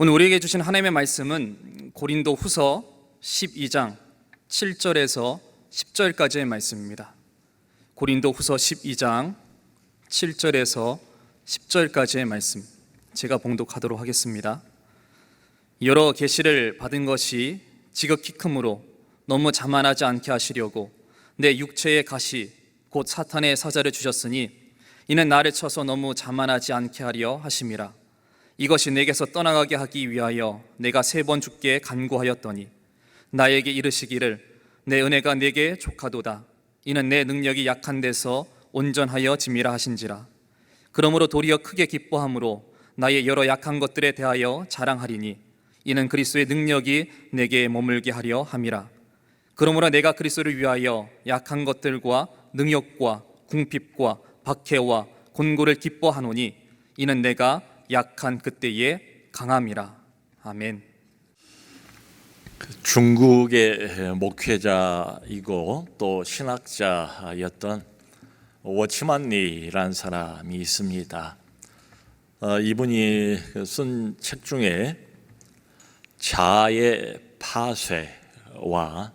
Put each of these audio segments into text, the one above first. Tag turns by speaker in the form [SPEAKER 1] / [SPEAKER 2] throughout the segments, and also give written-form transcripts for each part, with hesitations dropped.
[SPEAKER 1] 오늘 우리에게 주신 하나님의 말씀은 고린도 후서 12장 7절에서 10절까지의 말씀입니다. 고린도 후서 12장 7절에서 10절까지의 말씀, 제가 봉독하도록 하겠습니다. 여러 계시를 받은 것이 지극히 크므로 너무 자만하지 않게 하시려고 내 육체의 가시 곧 사탄의 사자를 주셨으니 이는 나를 쳐서 너무 자만하지 않게 하려 하심이라. 이것이 내게서 떠나가게 하기 위하여 내가 3번 주께 간구하였더니 나에게 이르시기를 내 은혜가 내게 족하도다. 이는 내 능력이 약한 데서 온전하여 짐이라 하신지라. 그러므로 도리어 크게 기뻐함으로 나의 여러 약한 것들에 대하여 자랑하리니 이는 그리스도의 능력이 내게 머물게 하려 함이라. 그러므로 내가 그리스도를 위하여 약한 것들과 능욕과 궁핍과 박해와 곤고를 기뻐하노니 이는 내가 약한 그때의 강함이라. 아멘.
[SPEAKER 2] 중국의 목회자이고 또 신학자였던 워치만리라는 사람이 있습니다. 이분이 쓴 책 중에 자아의 파쇄와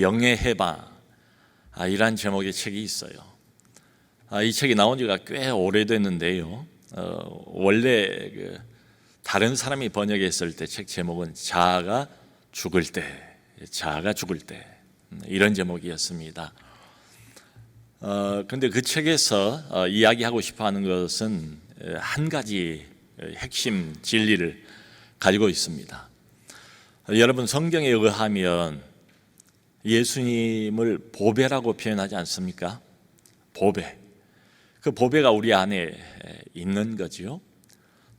[SPEAKER 2] 영의 해방 이란 제목의 책이 있어요. 이 책이 나온 지가 꽤 오래됐는데요. 원래 다른 사람이 번역했을 때 책 제목은 자아가 죽을 때 이런 제목이었습니다. 근데 그 책에서 이야기하고 싶어하는 것은 한 가지 핵심 진리를 가지고 있습니다. 여러분, 성경에 의하면 예수님을 보배라고 표현하지 않습니까? 보배. 그 보배가 우리 안에 있는 거죠.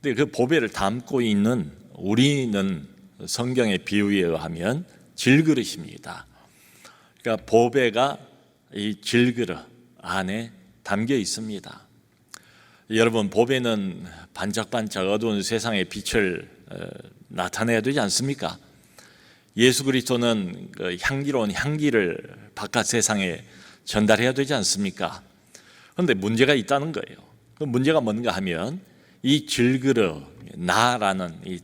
[SPEAKER 2] 근데 그 보배를 담고 있는 우리는 성경의 비유에 의하면 질그릇입니다. 그러니까 보배가 이 질그릇 안에 담겨 있습니다. 여러분, 보배는 반짝반짝 어두운 세상의 빛을 나타내야 되지 않습니까? 예수 그리스도는 그 향기로운 향기를 바깥 세상에 전달해야 되지 않습니까? 그런데 문제가 있다는 거예요. 그 문제가 뭔가 하면 이 질그릇, 나라는 이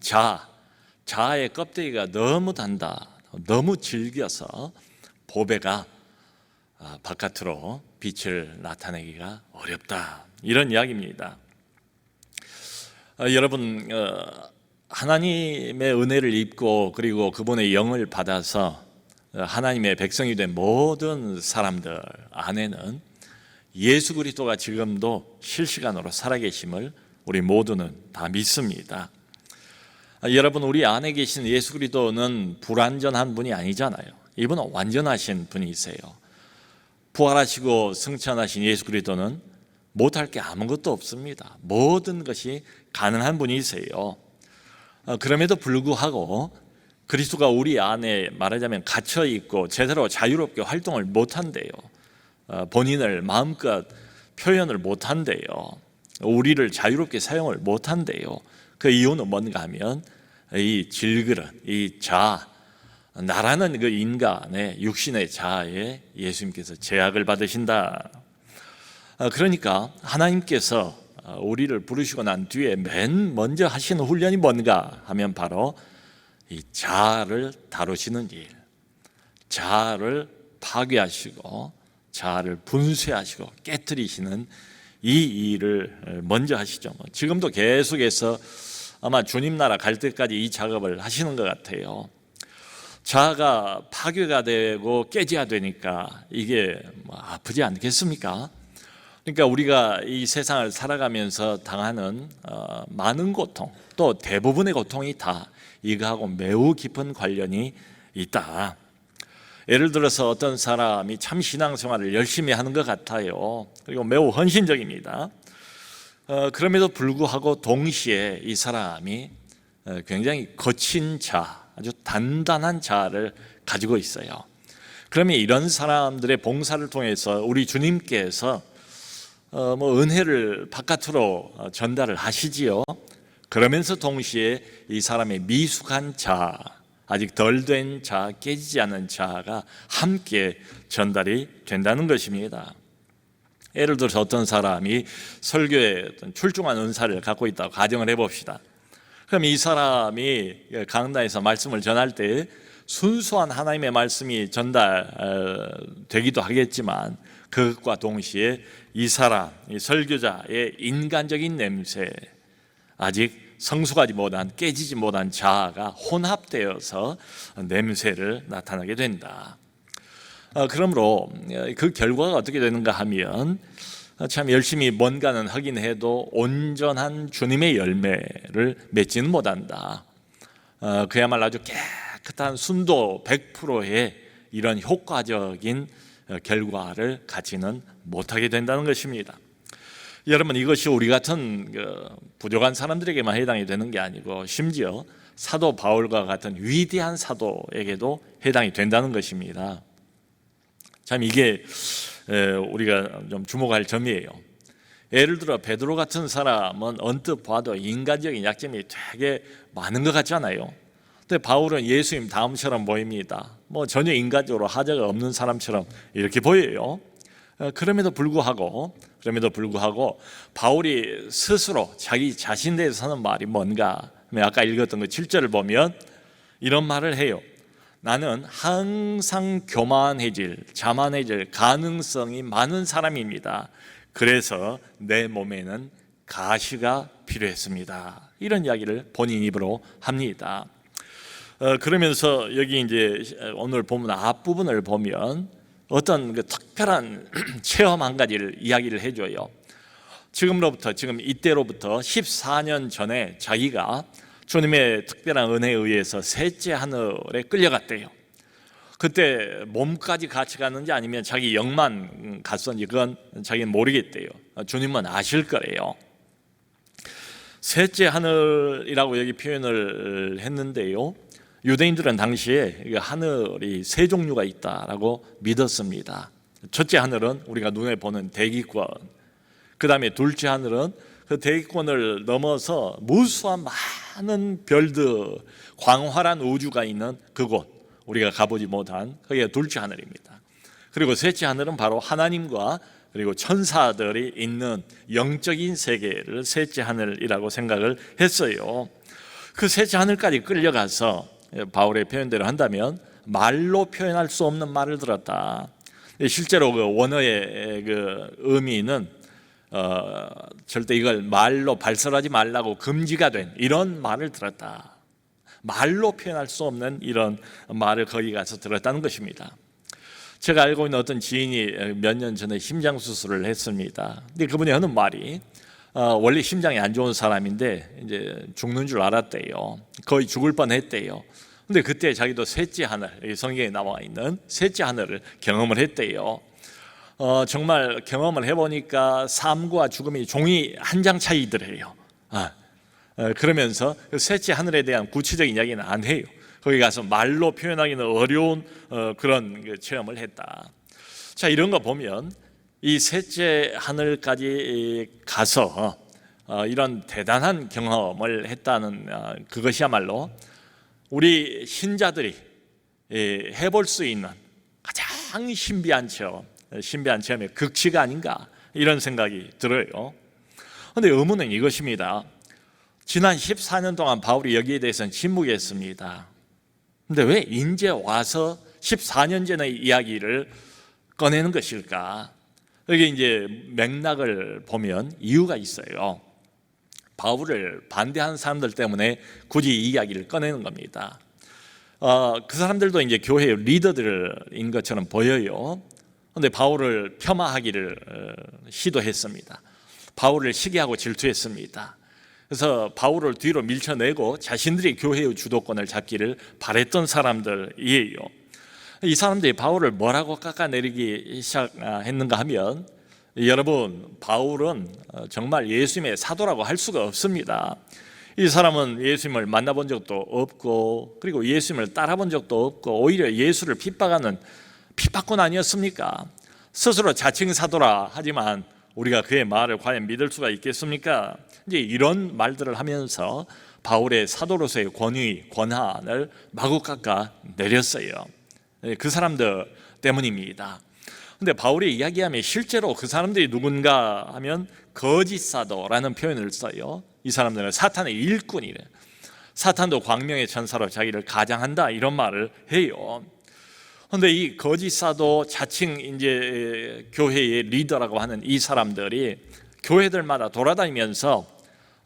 [SPEAKER 2] 자아의 껍데기가 너무 단다, 너무 질겨서 보배가 바깥으로 빛을 나타내기가 어렵다, 이런 이야기입니다. 여러분, 하나님의 은혜를 입고 그리고 그분의 영을 받아서 하나님의 백성이 된 모든 사람들 안에는 예수 그리스도가 지금도 실시간으로 살아계심을 우리 모두는 다 믿습니다. 여러분, 우리 안에 계신 예수 그리스도는 불완전한 분이 아니잖아요. 이분은 완전하신 분이세요. 부활하시고 승천하신 예수 그리스도는 못할 게 아무것도 없습니다. 모든 것이 가능한 분이세요. 그럼에도 불구하고 그리스도가 우리 안에 말하자면 갇혀 있고 제대로 자유롭게 활동을 못한대요. 본인을 마음껏 표현을 못한대요. 우리를 자유롭게 사용을 못한대요. 그 이유는 뭔가 하면 이 질그릇, 이 자아, 나라는 그 인간의 육신의 자아에 예수님께서 제약을 받으신다. 그러니까 하나님께서 우리를 부르시고 난 뒤에 맨 먼저 하시는 훈련이 뭔가 하면 바로 이 자아를 다루시는 일, 자아를 파괴하시고 자아를 분쇄하시고 깨뜨리시는 이 일을 먼저 하시죠. 지금도 계속해서 아마 주님 나라 갈 때까지 이 작업을 하시는 것 같아요. 자아가 파괴가 되고 깨져야 되니까 이게 아프지 않겠습니까? 그러니까 우리가 이 세상을 살아가면서 당하는 많은 고통, 또 대부분의 고통이 다 이거하고 매우 깊은 관련이 있다. 예를 들어서 어떤 사람이 참 신앙생활을 열심히 하는 것 같아요. 그리고 매우 헌신적입니다. 그럼에도 불구하고 동시에 이 사람이 굉장히 거친 자아, 아주 단단한 자아를 가지고 있어요. 그러면 이런 사람들의 봉사를 통해서 우리 주님께서 은혜를 바깥으로 전달을 하시지요. 그러면서 동시에 이 사람의 미숙한 자아, 아직 덜 된 자아, 깨지지 않은 자아가 함께 전달이 된다는 것입니다. 예를 들어서 어떤 사람이 설교에 어떤 출중한 은사를 갖고 있다고 가정을 해봅시다. 그럼 이 사람이 강단에서 말씀을 전할 때 순수한 하나님의 말씀이 전달되기도 하겠지만 그것과 동시에 이 사람, 이 설교자의 인간적인 냄새, 아직 성숙하지 못한, 깨지지 못한 자아가 혼합되어서 냄새를 나타나게 된다. 그러므로 그 결과가 어떻게 되는가 하면 참 열심히 뭔가는 하긴 해도 온전한 주님의 열매를 맺지는 못한다. 그야말로 아주 깨끗한 순도 100%의 이런 효과적인 결과를 갖지는 못하게 된다는 것입니다. 여러분, 이것이 우리 같은 부족한 사람들에게만 해당이 되는 게 아니고 심지어 사도 바울과 같은 위대한 사도에게도 해당이 된다는 것입니다. 참 이게 우리가 좀 주목할 점이에요. 예를 들어 베드로 같은 사람은 언뜻 봐도 인간적인 약점이 되게 많은 것 같잖아요. 근데 바울은 예수님 다음처럼 보입니다. 뭐 전혀 인간적으로 하자가 없는 사람처럼 이렇게 보여요. 그럼에도 불구하고 바울이 스스로 자기 자신에 대해서 하는 말이 뭔가 하면 아까 읽었던 그 7절을 보면 이런 말을 해요. 나는 항상 교만해질, 자만해질 가능성이 많은 사람입니다. 그래서 내 몸에는 가시가 필요했습니다. 이런 이야기를 본인 입으로 합니다. 그러면서 여기 이제 오늘 본문 앞부분을 보면 어떤 그 특별한 체험 한 가지를 이야기를 해줘요. 지금 이때로부터 14년 전에 자기가 주님의 특별한 은혜에 의해서 셋째 하늘에 끌려갔대요. 그때 몸까지 같이 갔는지 아니면 자기 영만 갔었는지 그건 자기는 모르겠대요. 주님은 아실 거래요. 셋째 하늘이라고 여기 표현을 했는데요, 유대인들은 당시에 하늘이 세 종류가 있다라고 믿었습니다. 첫째 하늘은 우리가 눈에 보는 대기권, 그 다음에 둘째 하늘은 그 대기권을 넘어서 무수한 많은 별들, 광활한 우주가 있는 그곳, 우리가 가보지 못한 그게 둘째 하늘입니다. 그리고 셋째 하늘은 바로 하나님과 그리고 천사들이 있는 영적인 세계를 셋째 하늘이라고 생각을 했어요. 그 셋째 하늘까지 끌려가서 바울의 표현대로 한다면 말로 표현할 수 없는 말을 들었다. 실제로 그 원어의 그 의미는 절대 이걸 말로 발설하지 말라고 금지가 된 이런 말을 들었다. 말로 표현할 수 없는 이런 말을 거기 가서 들었다는 것입니다. 제가 알고 있는 어떤 지인이 몇 년 전에 심장 수술을 했습니다. 근데 그분이 하는 말이 원래 심장이 안 좋은 사람인데 이제 죽는 줄 알았대요. 거의 죽을 뻔했대요. 근데 그때 자기도 셋째 하늘, 성경에 나와 있는 셋째 하늘을 경험을 했대요. 정말 경험을 해보니까 삶과 죽음이 종이 한 장 차이더래요. 그러면서 그 셋째 하늘에 대한 구체적인 이야기는 안 해요. 거기 가서 말로 표현하기는 어려운 그런 체험을 했다. 자, 이런 거 보면 이 셋째 하늘까지 가서 이런 대단한 경험을 했다는 그것이야말로 우리 신자들이 해볼 수 있는 가장 신비한 체험의 극치가 아닌가 이런 생각이 들어요. 그런데 의문은 이것입니다. 지난 14년 동안 바울이 여기에 대해서는 침묵했습니다. 그런데 왜 이제 와서 14년 전의 이야기를 꺼내는 것일까? 여기 이제 맥락을 보면 이유가 있어요. 바울을 반대하는 사람들 때문에 굳이 이 이야기를 꺼내는 겁니다. 그 사람들도 이제 교회의 리더들인 것처럼 보여요. 그런데 바울을 폄하하기를 시도했습니다. 바울을 시기하고 질투했습니다. 그래서 바울을 뒤로 밀쳐내고 자신들이 교회의 주도권을 잡기를 바랬던 사람들이에요. 이 사람들이 바울을 뭐라고 깎아내리기 시작했는가 하면, 여러분, 바울은 정말 예수님의 사도라고 할 수가 없습니다. 이 사람은 예수님을 만나본 적도 없고 그리고 예수님을 따라본 적도 없고 오히려 예수를 핍박하는 핍박꾼 아니었습니까? 스스로 자칭 사도라 하지만 우리가 그의 말을 과연 믿을 수가 있겠습니까? 이제 이런 말들을 하면서 바울의 사도로서의 권위, 권한을 마구 깎아 내렸어요. 그 사람들 때문입니다. 근데 바울이 이야기하면 실제로 그 사람들이 누군가 하면 거짓 사도라는 표현을 써요. 이 사람들은 사탄의 일꾼이래. 사탄도 광명의 천사로 자기를 가장한다 이런 말을 해요. 그런데 이 거짓 사도 자칭 이제 교회의 리더라고 하는 이 사람들이 교회들마다 돌아다니면서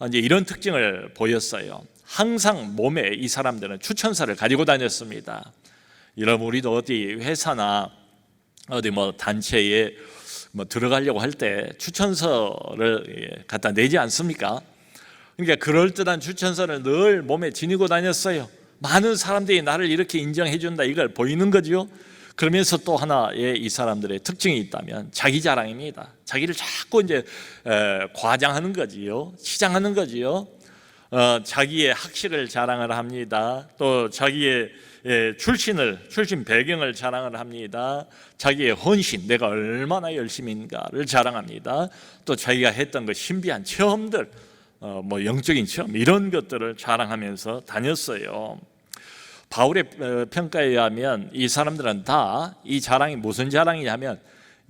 [SPEAKER 2] 이제 이런 특징을 보였어요. 항상 몸에 이 사람들은 추천서를 가지고 다녔습니다. 여러분, 우리도 어디 회사나 어디 뭐 단체에 뭐 들어가려고 할 때 추천서를 갖다 내지 않습니까? 그러니까 그럴듯한 추천서를 늘 몸에 지니고 다녔어요. 많은 사람들이 나를 이렇게 인정해 준다 이걸 보이는 거죠. 그러면서 또 하나의 이 사람들의 특징이 있다면 자기 자랑입니다. 자기를 자꾸 이제 과장하는 거지요, 치장하는 거지요. 자기의 학식을 자랑을 합니다. 또 자기의 출신 배경을 자랑을 합니다. 자기의 헌신, 내가 얼마나 열심인가를 자랑합니다. 또 자기가 했던 그 신비한 체험들, 뭐 영적인 체험 이런 것들을 자랑하면서 다녔어요. 바울의 평가에 의하면 이 사람들은 다 이 자랑이 무슨 자랑이냐면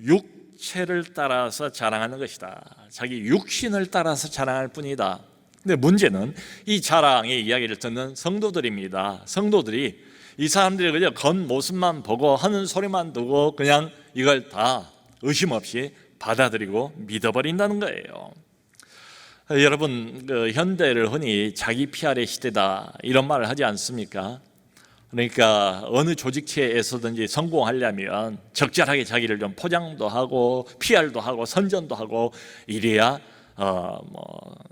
[SPEAKER 2] 육체를 따라서 자랑하는 것이다. 자기 육신을 따라서 자랑할 뿐이다. 근데 문제는 이 자랑의 이야기를 듣는 성도들입니다. 성도들이 이 사람들이 그냥 겉모습만 보고 하는 소리만 듣고 그냥 이걸 다 의심 없이 받아들이고 믿어버린다는 거예요. 여러분, 현대를 흔히 자기 PR의 시대다 이런 말을 하지 않습니까? 그러니까 어느 조직체에서든지 성공하려면 적절하게 자기를 좀 포장도 하고 PR도 하고 선전도 하고 이래야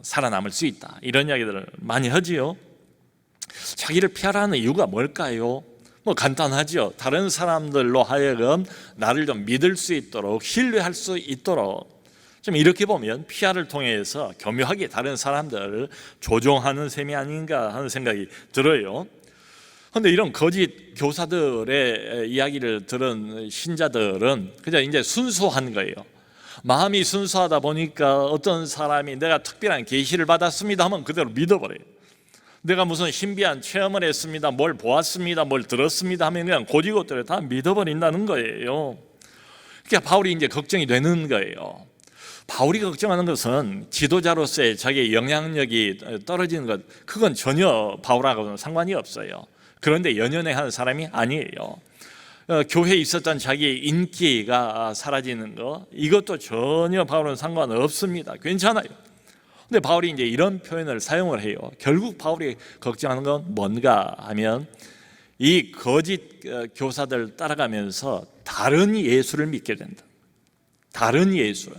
[SPEAKER 2] 살아남을 수 있다 이런 이야기들을 많이 하지요. 자기를 PR하는 이유가 뭘까요? 뭐 간단하죠. 다른 사람들로 하여금 나를 좀 믿을 수 있도록 신뢰할 수 있도록 좀 이렇게 보면 PR을 통해서 교묘하게 다른 사람들을 조종하는 셈이 아닌가 하는 생각이 들어요. 그런데 이런 거짓 교사들의 이야기를 들은 신자들은 그냥 이제 순수한 거예요. 마음이 순수하다 보니까 어떤 사람이 내가 특별한 계시를 받았습니다 하면 그대로 믿어버려요. 내가 무슨 신비한 체험을 했습니다, 뭘 보았습니다, 뭘 들었습니다 하면 그냥 고지고대로 다 믿어버린다는 거예요. 그러니까 바울이 이제 걱정이 되는 거예요. 바울이 걱정하는 것은 지도자로서의 자기의 영향력이 떨어지는 것, 그건 전혀 바울하고는 상관이 없어요. 그런데 연연해하는 사람이 아니에요. 교회에 있었던 자기의 인기가 사라지는 것, 이것도 전혀 바울은 상관없습니다. 괜찮아요. 근데 바울이 이제 이런 표현을 사용을 해요. 결국 바울이 걱정하는 건 뭔가 하면 이 거짓 교사들 따라가면서 다른 예수를 믿게 된다. 다른 예수.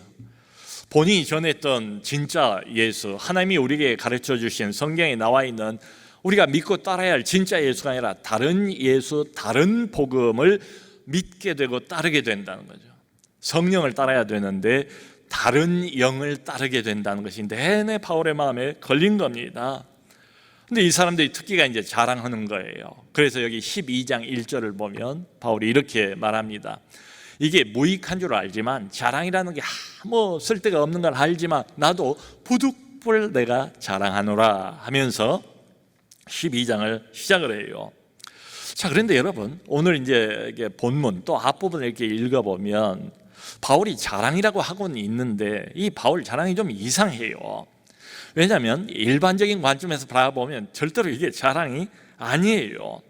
[SPEAKER 2] 본인이 전했던 진짜 예수, 하나님이 우리에게 가르쳐 주신 성경에 나와 있는 우리가 믿고 따라야 할 진짜 예수가 아니라 다른 예수, 다른 복음을 믿게 되고 따르게 된다는 거죠. 성령을 따라야 되는데 다른 영을 따르게 된다는 것이 내내 바울의 마음에 걸린 겁니다. 근데 이 사람들이 특기가 이제 자랑하는 거예요. 그래서 여기 12장 1절을 보면 바울이 이렇게 말합니다. 이게 무익한 줄 알지만, 자랑이라는 게 아무 쓸데가 없는 걸 알지만 나도 부득불 내가 자랑하노라 하면서 12장을 시작을 해요. 자, 그런데 여러분, 오늘 이제 본문 또 앞부분을 이렇게 읽어보면 바울이 자랑이라고 하고는 있는데 이 바울 자랑이 좀 이상해요. 왜냐하면 일반적인 관점에서 바라보면 절대로 이게 자랑이 아니에요.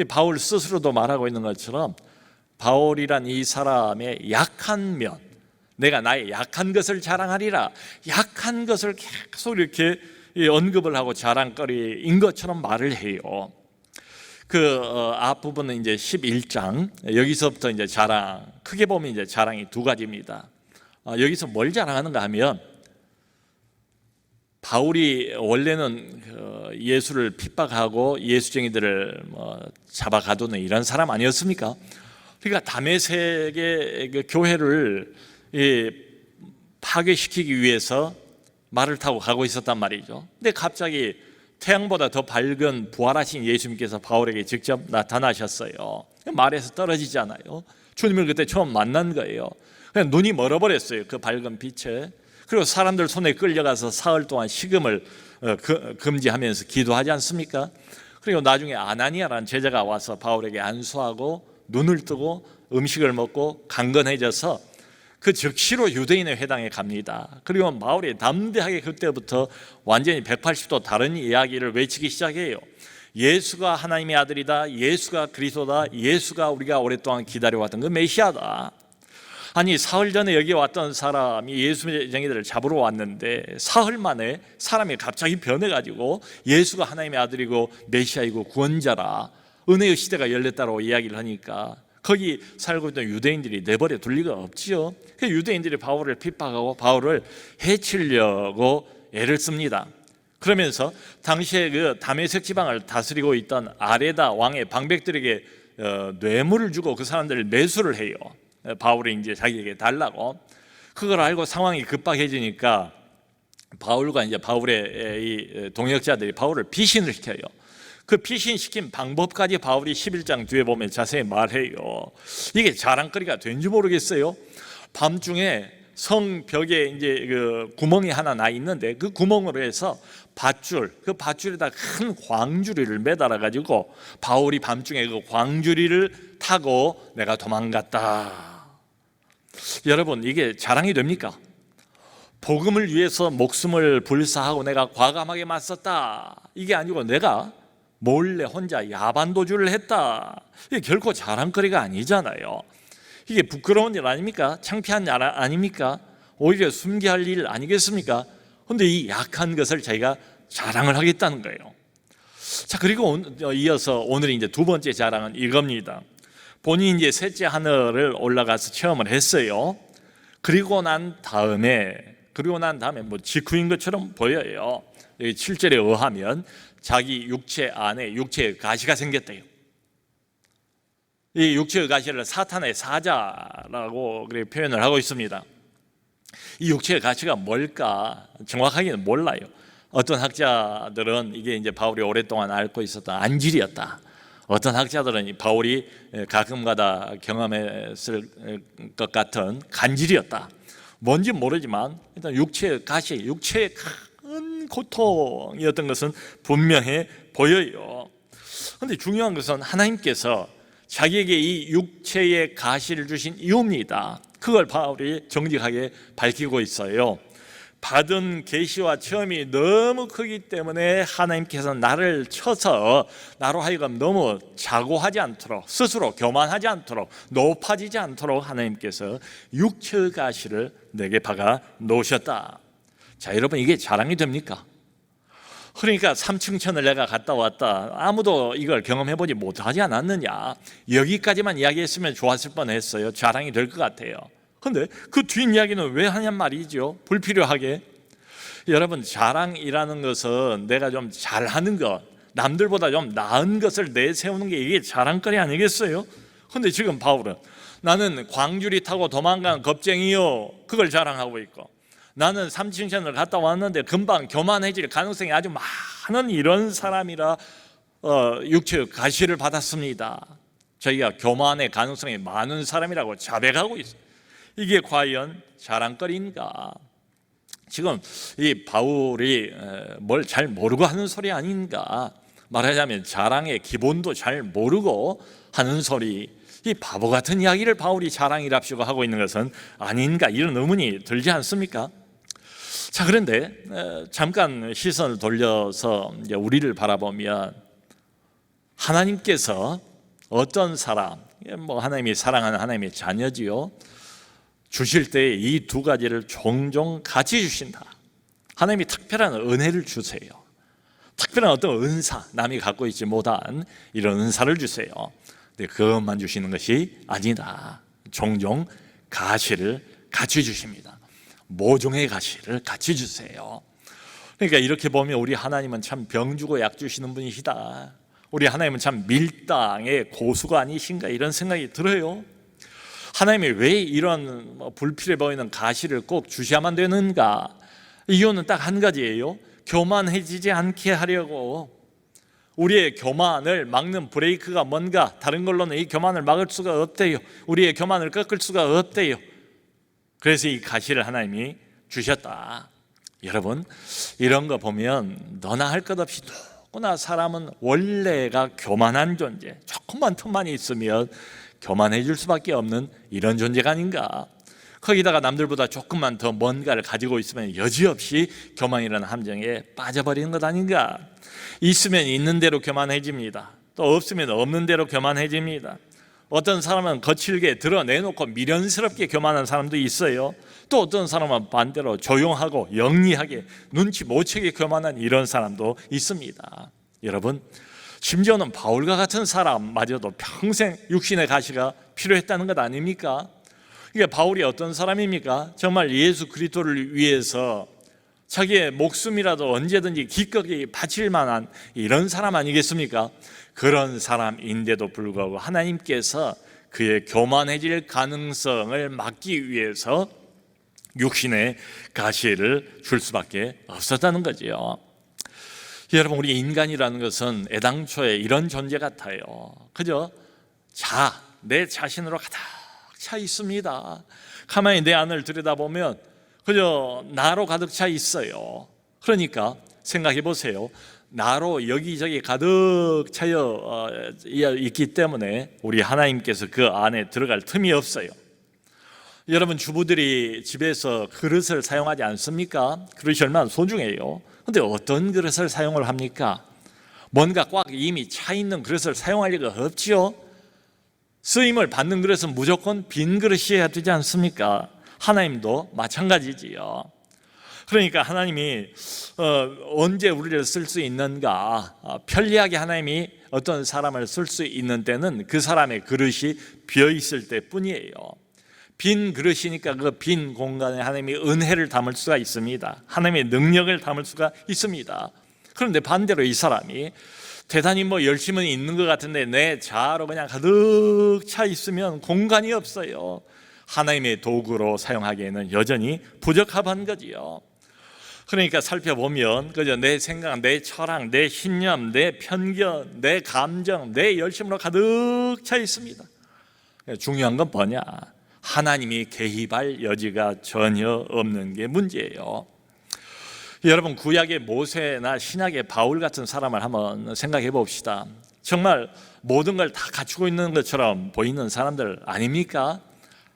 [SPEAKER 2] 바울 스스로도 말하고 있는 것처럼 바울이란 이 사람의 약한 면, 내가 나의 약한 것을 자랑하리라, 약한 것을 계속 이렇게 언급을 하고 자랑거리인 것처럼 말을 해요. 그 앞부분은 이제 11장, 여기서부터 이제 자랑, 크게 보면 이제 자랑이 두 가지입니다. 여기서 뭘 자랑하는가 하면, 바울이 원래는 예수를 핍박하고 예수쟁이들을 잡아가두는 이런 사람 아니었습니까? 그러니까 다메섹의 그 교회를 파괴시키기 위해서 말을 타고 가고 있었단 말이죠. 근데 갑자기 태양보다 더 밝은 부활하신 예수님께서 바울에게 직접 나타나셨어요. 말에서 떨어지잖아요. 주님을 그때 처음 만난 거예요. 그냥 눈이 멀어버렸어요, 그 밝은 빛에. 그리고 사람들 손에 끌려가서 사흘 동안 식음을 금지하면서 기도하지 않습니까? 그리고 나중에 아나니아라는 제자가 와서 바울에게 안수하고 눈을 뜨고 음식을 먹고 강건해져서 그 즉시로 유대인의 회당에 갑니다. 그리고 바울이 담대하게 그때부터 완전히 180도 다른 이야기를 외치기 시작해요. 예수가 하나님의 아들이다, 예수가 그리스도다, 예수가 우리가 오랫동안 기다려왔던 그 메시아다. 아니 사흘 전에 여기 왔던 사람이 예수쟁이들을 잡으러 왔는데 사흘 만에 사람이 갑자기 변해가지고 예수가 하나님의 아들이고 메시아이고 구원자라, 은혜의 시대가 열렸다고 이야기를 하니까 거기 살고 있던 유대인들이 내버려 둘 리가 없지요. 그 유대인들이 바울을 핍박하고 바울을 해치려고 애를 씁니다. 그러면서 당시에 그 다메섹 지방을 다스리고 있던 아레다 왕의 방백들에게 뇌물을 주고 그 사람들을 매수를 해요. 바울이 이제 자기에게 달라고. 그걸 알고 상황이 급박해지니까 바울과 이제 바울의 이 동역자들이 바울을 피신을 시켜요. 그 피신시킨 방법까지 바울이 11장 뒤에 보면 자세히 말해요. 이게 자랑거리가 된지 모르겠어요. 밤중에 성벽에 이제 그 구멍이 하나 나 있는데 그 구멍으로 해서 밧줄, 그 밧줄에다 큰 광주리를 매달아 가지고 바울이 밤중에 그 광주리를 타고 내가 도망갔다. 여러분, 이게 자랑이 됩니까? 복음을 위해서 목숨을 불사하고 내가 과감하게 맞섰다, 이게 아니고 내가 몰래 혼자 야반도주를 했다, 이게 결코 자랑거리가 아니잖아요. 이게 부끄러운 일 아닙니까? 창피한 일 아닙니까? 오히려 숨겨야 할 일 아니겠습니까? 그런데 이 약한 것을 자기가 자랑을 하겠다는 거예요. 자, 그리고 이어서 오늘 이제 두 번째 자랑은 이겁니다. 본인이 이제 셋째 하늘을 올라가서 체험을 했어요. 그리고 난 다음에 뭐 직후인 것처럼 보여요. 여기 7절에 의하면 자기 육체 안에 육체의 가시가 생겼대요. 이 육체의 가시를 사탄의 사자라고 표현을 하고 있습니다. 이 육체의 가시가 뭘까 정확하게는 몰라요. 어떤 학자들은 이게 이제 바울이 오랫동안 앓고 있었던 안질이었다. 어떤 학자들은 바울이 가끔가다 경험했을 것 같은 간질이었다. 뭔지 모르지만 일단 육체의 가시, 육체의 큰 고통이었던 것은 분명해 보여요. 그런데 중요한 것은 하나님께서 자기에게 이 육체의 가시를 주신 이유입니다. 그걸 바울이 정직하게 밝히고 있어요. 받은 계시와 체험이 너무 크기 때문에 하나님께서 나를 쳐서 나로 하여금 너무 자고하지 않도록, 스스로 교만하지 않도록, 높아지지 않도록 하나님께서 육체의 가시를 내게 박아 놓으셨다. 자, 여러분, 이게 자랑이 됩니까? 그러니까 3층 천을 내가 갔다 왔다, 아무도 이걸 경험해보지 못하지 않았느냐, 여기까지만 이야기했으면 좋았을 뻔했어요. 자랑이 될 것 같아요. 그런데 그 뒷이야기는 왜 하냔 말이죠. 불필요하게. 여러분, 자랑이라는 것은 내가 좀 잘하는 것, 남들보다 좀 나은 것을 내세우는 게 이게 자랑거리 아니겠어요? 그런데 지금 바울은 나는 광주리 타고 도망간 겁쟁이요, 그걸 자랑하고 있고, 나는 삼층천을 갔다 왔는데 금방 교만해질 가능성이 아주 많은 이런 사람이라 육체의 가시를 받았습니다. 저희가 교만의 가능성이 많은 사람이라고 자백하고 있어요. 이게 과연 자랑거리인가? 지금 이 바울이 뭘 잘 모르고 하는 소리 아닌가? 말하자면 자랑의 기본도 잘 모르고 하는 소리, 이 바보 같은 이야기를 바울이 자랑이랍시고 하고 있는 것은 아닌가, 이런 의문이 들지 않습니까? 자, 그런데 잠깐 시선을 돌려서 이제 우리를 바라보면 하나님께서 어떤 사람, 뭐 하나님이 사랑하는 하나님의 자녀지요, 주실 때 이 두 가지를 종종 같이 주신다. 하나님이 특별한 은혜를 주세요. 특별한 어떤 은사, 남이 갖고 있지 못한 이런 은사를 주세요. 근데 그것만 주시는 것이 아니다. 종종 가시를 같이 주십니다. 모종의 가시를 같이 주세요. 그러니까 이렇게 보면 우리 하나님은 참 병주고 약 주시는 분이시다, 우리 하나님은 참 밀당의 고수가 아니신가, 이런 생각이 들어요. 하나님이 왜 이런 불필요해 보이는 가시를 꼭 주셔야만 되는가? 이유는 딱 한 가지예요. 교만해지지 않게 하려고. 우리의 교만을 막는 브레이크가 뭔가? 다른 걸로는 이 교만을 막을 수가 없대요. 우리의 교만을 꺾을 수가 없대요. 그래서 이 가시를 하나님이 주셨다. 여러분, 이런 거 보면 너나 할 것 없이 누구나 사람은 원래가 교만한 존재, 조금만 틈만 있으면 교만해질 수밖에 없는 이런 존재가 아닌가. 거기다가 남들보다 조금만 더 뭔가를 가지고 있으면 여지없이 교만이라는 함정에 빠져버리는 것 아닌가. 있으면 있는 대로 교만해집니다. 또 없으면 없는 대로 교만해집니다. 어떤 사람은 거칠게 드러내놓고 미련스럽게 교만한 사람도 있어요. 또 어떤 사람은 반대로 조용하고 영리하게 눈치 못 채게 교만한 이런 사람도 있습니다. 여러분, 심지어는 바울과 같은 사람마저도 평생 육신의 가시가 필요했다는 것 아닙니까? 이게 바울이 어떤 사람입니까? 정말 예수 그리스도를 위해서 자기의 목숨이라도 언제든지 기꺼이 바칠 만한 이런 사람 아니겠습니까? 그런 사람인데도 불구하고 하나님께서 그의 교만해질 가능성을 막기 위해서 육신의 가시를 줄 수밖에 없었다는 거지요. 여러분, 우리 인간이라는 것은 애당초에 이런 존재 같아요. 그죠? 내 자신으로 가득 차 있습니다. 가만히 내 안을 들여다보면 그저 나로 가득 차 있어요. 그러니까 생각해 보세요. 나로 여기저기 가득 차여 있기 때문에 우리 하나님께서 그 안에 들어갈 틈이 없어요. 여러분, 주부들이 집에서 그릇을 사용하지 않습니까? 그릇이 얼마나 소중해요. 그런데 어떤 그릇을 사용을 합니까? 뭔가 꽉 이미 차 있는 그릇을 사용할 리가 없지요. 쓰임을 받는 그릇은 무조건 빈 그릇이어야 되지 않습니까? 하나님도 마찬가지지요. 그러니까 하나님이 언제 우리를 쓸 수 있는가, 편리하게 하나님이 어떤 사람을 쓸 수 있는 때는 그 사람의 그릇이 비어있을 때뿐이에요. 빈 그릇이니까 그 빈 공간에 하나님이 은혜를 담을 수가 있습니다. 하나님의 능력을 담을 수가 있습니다. 그런데 반대로 이 사람이 대단히 열심은 있는 것 같은데 내 자아로 그냥 가득 차 있으면 공간이 없어요. 하나님의 도구로 사용하기에는 여전히 부적합한 거지요. 그러니까 살펴보면 그저 내 생각, 내 철학, 내 신념, 내 편견, 내 감정, 내 열심으로 가득 차 있습니다. 중요한 건 뭐냐? 하나님이 개입할 여지가 전혀 없는 게 문제예요. 여러분, 구약의 모세나 신약의 바울 같은 사람을 한번 생각해 봅시다. 정말 모든 걸 다 갖추고 있는 것처럼 보이는 사람들 아닙니까?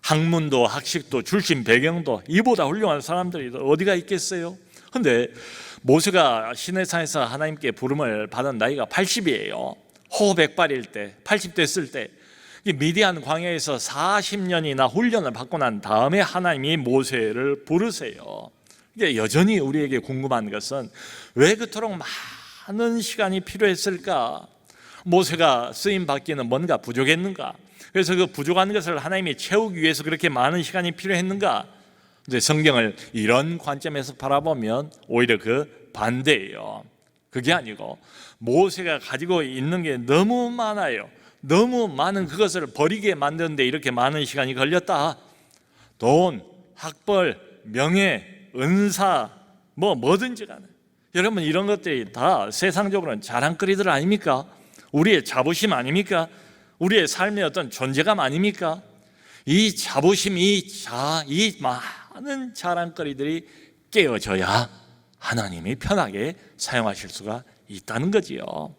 [SPEAKER 2] 학문도 학식도 출신 배경도 이보다 훌륭한 사람들이 어디가 있겠어요? 그런데 모세가 시내산에서 하나님께 부름을 받은 나이가 80이에요. 호백발일 때, 80 됐을 때 미디안 광야에서 40년이나 훈련을 받고 난 다음에 하나님이 모세를 부르세요. 이게 여전히 우리에게 궁금한 것은 왜 그토록 많은 시간이 필요했을까? 모세가 쓰임 받기는 뭔가 부족했는가? 그래서 그 부족한 것을 하나님이 채우기 위해서 그렇게 많은 시간이 필요했는가? 이제 성경을 이런 관점에서 바라보면 오히려 그 반대예요. 그게 아니고 모세가 가지고 있는 게 너무 많아요. 너무 많은 그것을 버리게 만드는데 이렇게 많은 시간이 걸렸다. 돈, 학벌, 명예, 은사, 뭐든지 간에 여러분, 이런 것들이 다 세상적으로는 자랑거리들 아닙니까? 우리의 자부심 아닙니까? 우리의 삶의 어떤 존재감 아닙니까? 이 자부심, 이 많은 자랑거리들이 깨어져야 하나님이 편하게 사용하실 수가 있다는 거지요.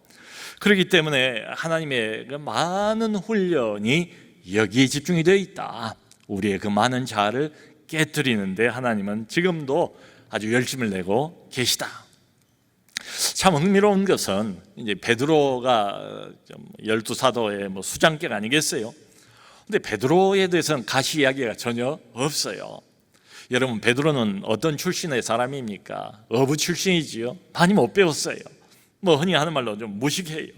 [SPEAKER 2] 그렇기 때문에 하나님의 그 많은 훈련이 여기에 집중이 되어 있다. 우리의 그 많은 자아를 깨뜨리는데 하나님은 지금도 아주 열심을 내고 계시다. 참 흥미로운 것은 이제 베드로가 12사도의 수장격 아니겠어요? 근데 베드로에 대해서는 가시 이야기가 전혀 없어요. 여러분, 베드로는 어떤 출신의 사람입니까? 어부 출신이지요. 많이 못 배웠어요. 흔히 하는 말로 좀 무식해요.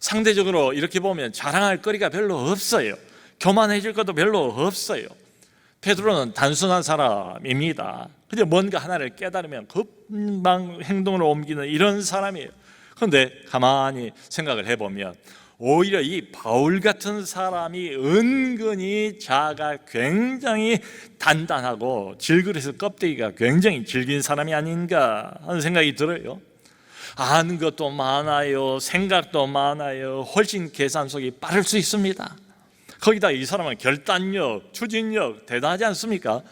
[SPEAKER 2] 상대적으로 이렇게 보면 자랑할 거리가 별로 없어요. 교만해질 것도 별로 없어요. 베드로는 단순한 사람입니다. 그저 뭔가 하나를 깨달으면 금방 행동으로 옮기는 이런 사람이에요. 그런데 가만히 생각을 해보면 오히려 이 바울 같은 사람이 은근히 자아가 굉장히 단단하고 질그릇의 껍데기가 굉장히 질긴 사람이 아닌가 하는 생각이 들어요. 아는 것도 많아요. 생각도 많아요. 훨씬 계산속이 빠를 수 있습니다. 거기다 이 사람은 결단력, 추진력 대단하지 않습니까?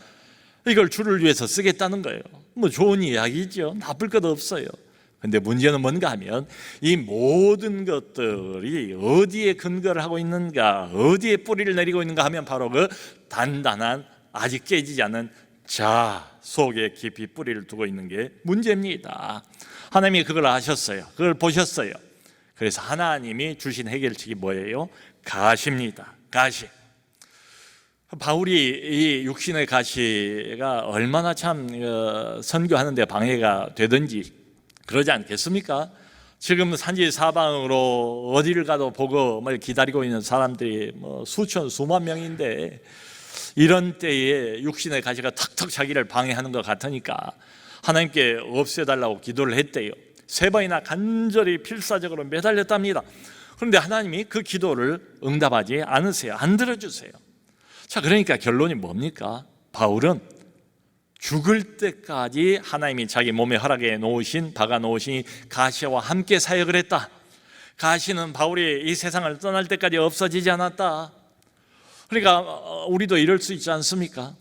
[SPEAKER 2] 이걸 주를 위해서 쓰겠다는 거예요. 좋은 이야기죠. 나쁠 것 없어요. 근데 문제는 뭔가 하면 이 모든 것들이 어디에 근거를 하고 있는가, 어디에 뿌리를 내리고 있는가 하면 바로 그 단단한 아직 깨지지 않은 자 속에 깊이 뿌리를 두고 있는 게 문제입니다. 하나님이 그걸 아셨어요. 그걸 보셨어요. 그래서 하나님이 주신 해결책이 뭐예요? 가시입니다. 가시. 바울이 이 육신의 가시가 얼마나 참 선교하는 데 방해가 되든지 그러지 않겠습니까? 지금 산지 사방으로 어디를 가도 복음을 기다리고 있는 사람들이 수천 수만 명인데 이런 때에 육신의 가시가 턱턱 자기를 방해하는 것 같으니까 하나님께 없애달라고 기도를 했대요. 3번이나 간절히 필사적으로 매달렸답니다. 그런데 하나님이 그 기도를 응답하지 않으세요. 안 들어주세요. 자, 그러니까 결론이 뭡니까? 바울은 죽을 때까지 하나님이 자기 몸에 허락해 놓으신, 박아 놓으신 가시와 함께 사역을 했다. 가시는 바울이 이 세상을 떠날 때까지 없어지지 않았다. 그러니까 우리도 이럴 수 있지 않습니까?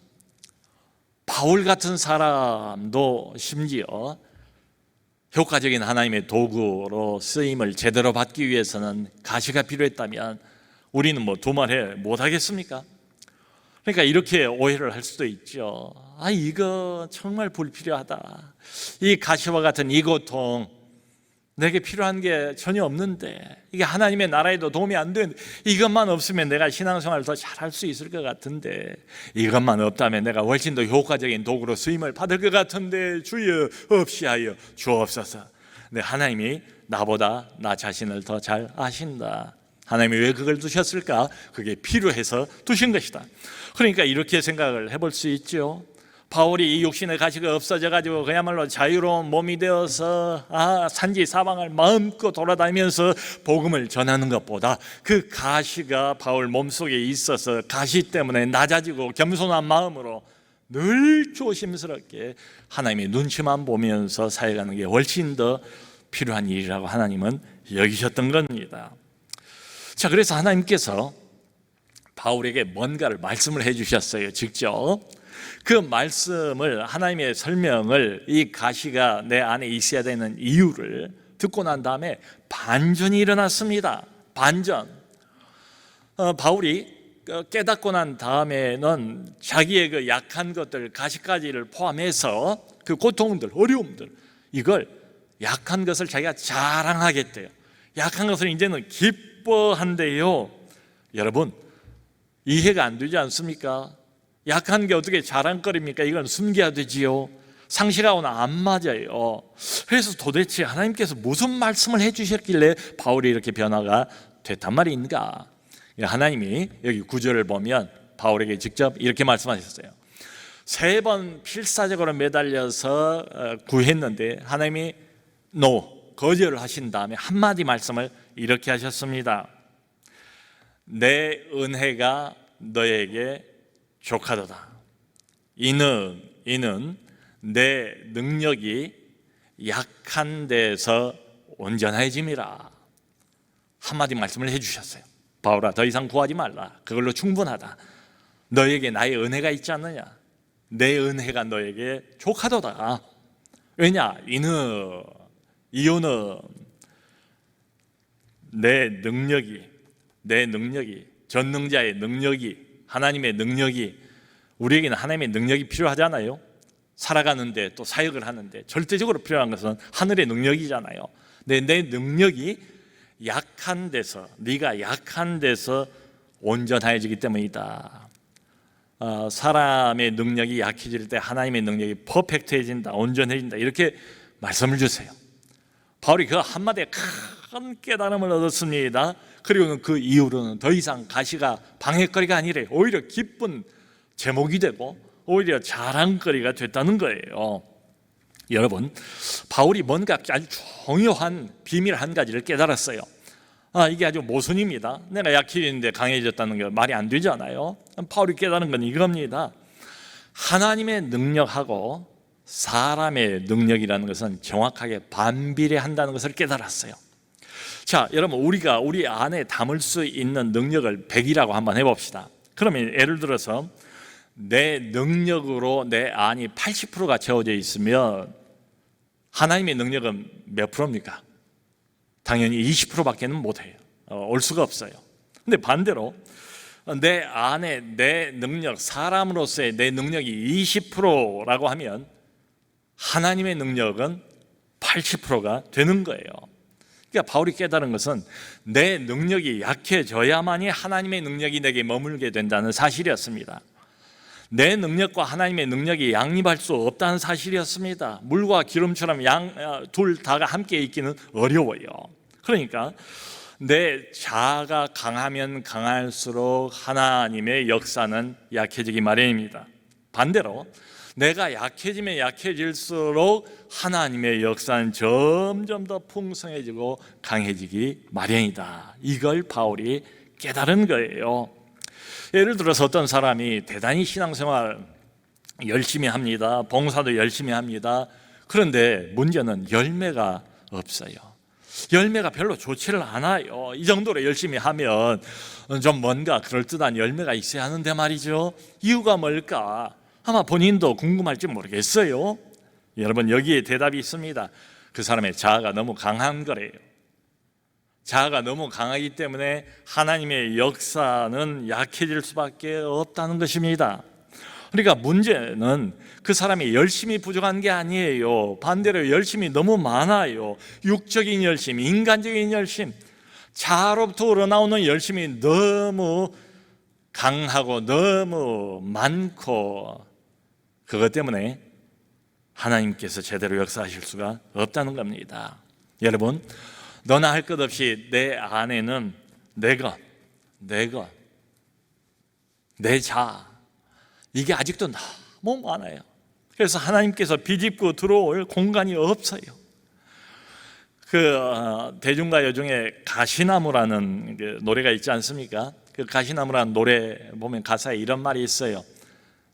[SPEAKER 2] 바울 같은 사람도 심지어 효과적인 하나님의 도구로 쓰임을 제대로 받기 위해서는 가시가 필요했다면 우리는 두말해 못하겠습니까? 그러니까 이렇게 오해를 할 수도 있죠. 이거 정말 불필요하다. 이 가시와 같은 이 고통 내게 필요한 게 전혀 없는데, 이게 하나님의 나라에도 도움이 안 되는데, 이것만 없으면 내가 신앙생활을 더 잘할 수 있을 것 같은데, 이것만 없다면 내가 훨씬 더 효과적인 도구로 쓰임을 받을 것 같은데 주여 없이 하여 주옵소서. 근데 하나님이 나보다 나 자신을 더 잘 아신다. 하나님이 왜 그걸 두셨을까? 그게 필요해서 두신 것이다. 그러니까 이렇게 생각을 해볼 수 있죠. 바울이 이 육신의 가시가 없어져가지고 그야말로 자유로운 몸이 되어서 산지 사방을 마음껏 돌아다니면서 복음을 전하는 것보다 그 가시가 바울 몸속에 있어서 가시 때문에 낮아지고 겸손한 마음으로 늘 조심스럽게 하나님의 눈치만 보면서 사역하는 게 훨씬 더 필요한 일이라고 하나님은 여기셨던 겁니다. 자, 그래서 하나님께서 바울에게 뭔가를 말씀을 해주셨어요. 직접 그 말씀을, 하나님의 설명을, 이 가시가 내 안에 있어야 되는 이유를 듣고 난 다음에 반전이 일어났습니다. 반전. 바울이 깨닫고 난 다음에는 자기의 그 약한 것들, 가시까지를 포함해서 그 고통들, 어려움들, 이걸 약한 것을 자기가 자랑하겠대요. 약한 것을 이제는 기뻐한대요. 여러분, 이해가 안 되지 않습니까? 약한 게 어떻게 자랑거리입니까? 이건 숨겨야 되지요. 상식하고는 안 맞아요. 그래서 도대체 하나님께서 무슨 말씀을 해주셨길래 바울이 이렇게 변화가 됐단 말인가? 하나님이 여기 9절을 보면 바울에게 직접 이렇게 말씀하셨어요. 3번 필사적으로 매달려서 구했는데 하나님이 거절을 하신 다음에 한마디 말씀을 이렇게 하셨습니다. 내 은혜가 너에게 족하도다. 이는 내 능력이 약한 데서 온전해짐이라. 한마디 말씀을 해주셨어요. 바울아, 더 이상 구하지 말라. 그걸로 충분하다. 너에게 나의 은혜가 있지 않느냐? 내 은혜가 너에게 족하도다. 왜냐? 이유는 내 능력이, 전능자의 능력이, 하나님의 능력이, 우리에게는 하나님의 능력이 필요하잖아요. 살아가는데 또 사역을 하는데 절대적으로 필요한 것은 하늘의 능력이잖아요. 내 능력이 약한 데서, 네가 약한 데서 온전해지기 때문이다. 사람의 능력이 약해질 때 하나님의 능력이 퍼펙트해진다, 온전해진다, 이렇게 말씀을 주세요. 바울이 그 한마디에 큰 깨달음을 얻었습니다. 그리고 그 이후로는 더 이상 가시가 방해거리가 아니래, 오히려 기쁜 제목이 되고 오히려 자랑거리가 됐다는 거예요. 여러분, 바울이 뭔가 아주 중요한 비밀 한 가지를 깨달았어요. 이게 아주 모순입니다. 내가 약해졌는데 강해졌다는 게 말이 안 되잖아요. 바울이 깨달은 건 이겁니다. 하나님의 능력하고 사람의 능력이라는 것은 정확하게 반비례한다는 것을 깨달았어요. 자, 여러분, 우리가 우리 안에 담을 수 있는 능력을 100이라고 한번 해봅시다. 그러면 예를 들어서 내 능력으로 내 안이 80%가 채워져 있으면 하나님의 능력은 몇 프로입니까? 당연히 20%밖에는 못해요. 올 수가 없어요. 근데 반대로 내 안에 내 능력, 사람으로서의 내 능력이 20%라고 하면 하나님의 능력은 80%가 되는 거예요. 그러니까 바울이 깨달은 것은 내 능력이 약해져야만이 하나님의 능력이 내게 머물게 된다는 사실이었습니다. 내 능력과 하나님의 능력이 양립할 수 없다는 사실이었습니다. 물과 기름처럼 둘 다가 함께 있기는 어려워요. 그러니까 내 자아가 강하면 강할수록 하나님의 역사는 약해지기 마련입니다. 반대로 내가 약해지면 약해질수록 하나님의 역사는 점점 더 풍성해지고 강해지기 마련이다. 이걸 바울이 깨달은 거예요. 예를 들어서 어떤 사람이 대단히 신앙생활 열심히 합니다. 봉사도 열심히 합니다. 그런데 문제는 열매가 없어요. 열매가 별로 좋지를 않아요. 이 정도로 열심히 하면 좀 뭔가 그럴듯한 열매가 있어야 하는데 말이죠. 이유가 뭘까? 아마 본인도 궁금할지 모르겠어요. 여러분, 여기에 대답이 있습니다. 그 사람의 자아가 너무 강한 거래요. 자아가 너무 강하기 때문에 하나님의 역사는 약해질 수밖에 없다는 것입니다. 그러니까 문제는 그 사람이 열심히 부족한 게 아니에요. 반대로 열심이 너무 많아요. 육적인 열심, 인간적인 열심, 자아로부터 우러나오는 열심이 너무 강하고 너무 많고, 그것 때문에 하나님께서 제대로 역사하실 수가 없다는 겁니다. 여러분, 너나 할 것 없이 내 안에는 내 자아, 이게 아직도 너무 많아요. 그래서 하나님께서 비집고 들어올 공간이 없어요. 대중가요 중에 가시나무라는 노래가 있지 않습니까? 그 가시나무라는 노래 보면 가사에 이런 말이 있어요.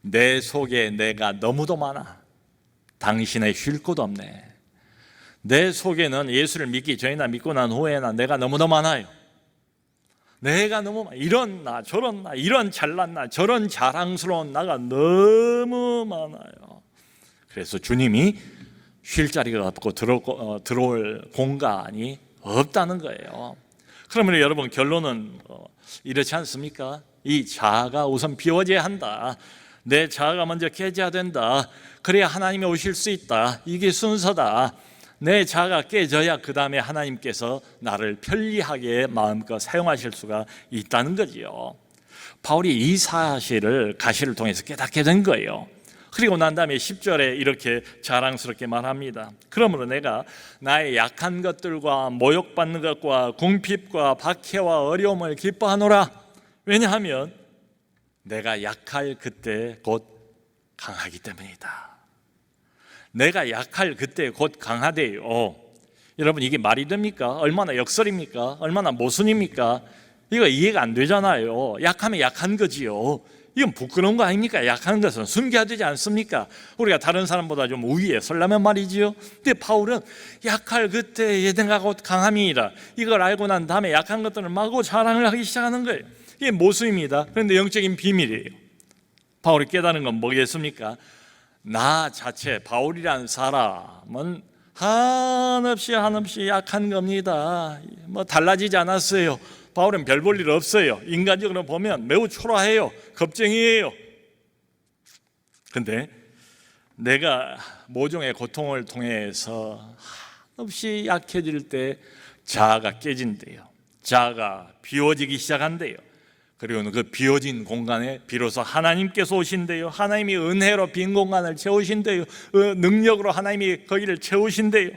[SPEAKER 2] 내 속에 내가 너무도 많아 당신의 쉴 곳 없네. 내 속에는 예수를 믿기 전이나 믿고 난 후에나 내가 너무도 많아요. 내가 너무 이런 나 저런 나, 이런 잘난 나 저런 자랑스러운 나가 너무 많아요. 그래서 주님이 쉴 자리가 없고 들어올 공간이 없다는 거예요. 그러면 여러분, 결론은 이렇지 않습니까? 이 자아가 우선 비워져야 한다. 내 자아가 먼저 깨져야 된다. 그래야 하나님이 오실 수 있다. 이게 순서다. 내 자아가 깨져야 그 다음에 하나님께서 나를 편리하게 마음껏 사용하실 수가 있다는 거지요. 바울이 이 사실을 가시를 통해서 깨닫게 된 거예요. 그리고 난 다음에 10절에 이렇게 자랑스럽게 말합니다. 그러므로 내가 나의 약한 것들과 모욕받는 것과 궁핍과 박해와 어려움을 기뻐하노라. 왜냐하면 내가 약할 그때 곧 강하기 때문이다. 내가 약할 그때 곧 강하대요. 여러분, 이게 말이 됩니까? 얼마나 역설입니까? 얼마나 모순입니까? 이거 이해가 안 되잖아요. 약하면 약한 거지요. 이건 부끄러운 거 아닙니까? 약한 것은 숨겨야 되지 않습니까? 우리가 다른 사람보다 좀 우위에 설라면 말이지요. 근데 바울은 약할 그때 내가 곧 강함이니라, 이걸 알고 난 다음에 약한 것들을 마구 자랑을 하기 시작하는 거예요. 이게 모순입니다. 그런데 영적인 비밀이에요. 바울이 깨달은 건 뭐겠습니까? 나 자체, 바울이라는 사람은 한없이 약한 겁니다. 뭐 달라지지 않았어요. 바울은 별 볼 일 없어요. 인간적으로 보면 매우 초라해요. 겁쟁이에요. 근데 내가 모종의 고통을 통해서 한없이 약해질 때 자아가 깨진대요. 자아가 비워지기 시작한대요. 그리고 그 비워진 공간에 비로소 하나님께서 오신대요. 하나님이 은혜로 빈 공간을 채우신대요. 능력으로 하나님이 거기를 채우신대요.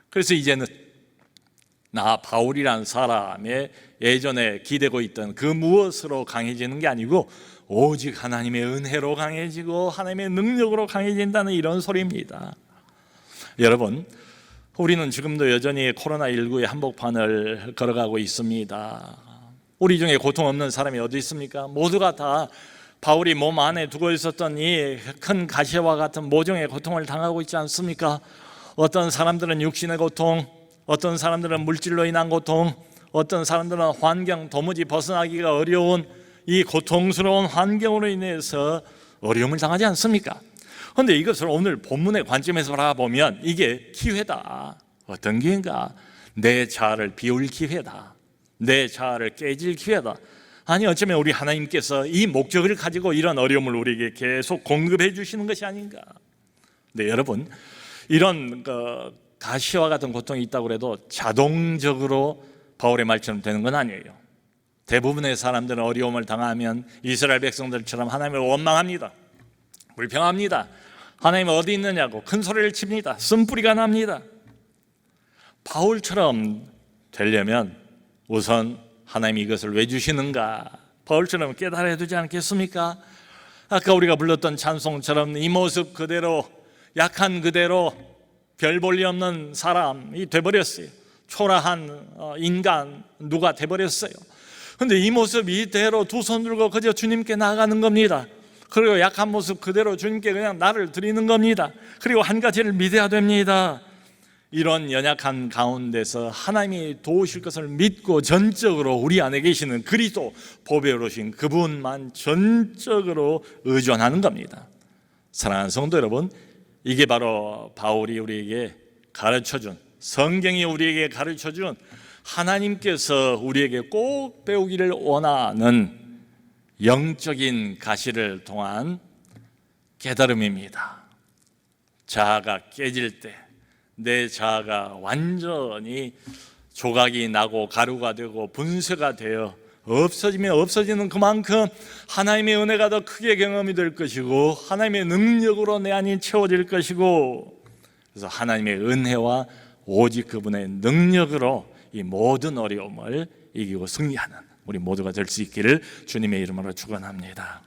[SPEAKER 2] 그래서 이제는 나 바울이라는 사람의 예전에 기대고 있던 그 무엇으로 강해지는 게 아니고 오직 하나님의 은혜로 강해지고 하나님의 능력으로 강해진다는 이런 소리입니다. 여러분, 우리는 지금도 여전히 코로나19의 한복판을 걸어가고 있습니다. 우리 중에 고통 없는 사람이 어디 있습니까? 모두가 다 바울이 몸 안에 두고 있었던 이 큰 가시와 같은 모종의 고통을 당하고 있지 않습니까? 어떤 사람들은 육신의 고통, 어떤 사람들은 물질로 인한 고통, 어떤 사람들은 환경 도무지 벗어나기가 어려운 이 고통스러운 환경으로 인해서 어려움을 당하지 않습니까? 그런데 이것을 오늘 본문의 관점에서 바라보면 이게 기회다. 어떤 기회인가? 내 자아를 비울 기회다. 내 자아를 깨질 기회다. 아니 어쩌면 우리 하나님께서 이 목적을 가지고 이런 어려움을 우리에게 계속 공급해 주시는 것이 아닌가. 네, 여러분, 이런 가시와 같은 고통이 있다고 해도 자동적으로 바울의 말처럼 되는 건 아니에요. 대부분의 사람들은 어려움을 당하면 이스라엘 백성들처럼 하나님을 원망합니다. 불평합니다. 하나님 어디 있느냐고 큰 소리를 칩니다. 쓴뿌리가 납니다. 바울처럼 되려면 우선 하나님이 이것을 왜 주시는가, 바울처럼 깨달아야 되지 않겠습니까? 아까 우리가 불렀던 찬송처럼 이 모습 그대로, 약한 그대로 별 볼 일 없는 사람이 돼버렸어요. 초라한 인간 누가 돼버렸어요. 근데 이 모습 이대로 두 손 들고 그저 주님께 나아가는 겁니다. 그리고 약한 모습 그대로 주님께 그냥 나를 드리는 겁니다. 그리고 한 가지를 믿어야 됩니다. 이런 연약한 가운데서 하나님이 도우실 것을 믿고 전적으로 우리 안에 계시는 그리스도 보배로우신 그분만 전적으로 의존하는 겁니다. 사랑하는 성도 여러분, 이게 바로 바울이 우리에게 가르쳐준, 성경이 우리에게 가르쳐준 하나님께서 우리에게 꼭 배우기를 원하는 영적인 가시를 통한 깨달음입니다. 자아가 깨질 때, 내 자아가 완전히 조각이 나고 가루가 되고 분쇄가 되어 없어지면 없어지는 그만큼 하나님의 은혜가 더 크게 경험이 될 것이고 하나님의 능력으로 내 안이 채워질 것이고, 그래서 하나님의 은혜와 오직 그분의 능력으로 이 모든 어려움을 이기고 승리하는 우리 모두가 될 수 있기를 주님의 이름으로 축원합니다.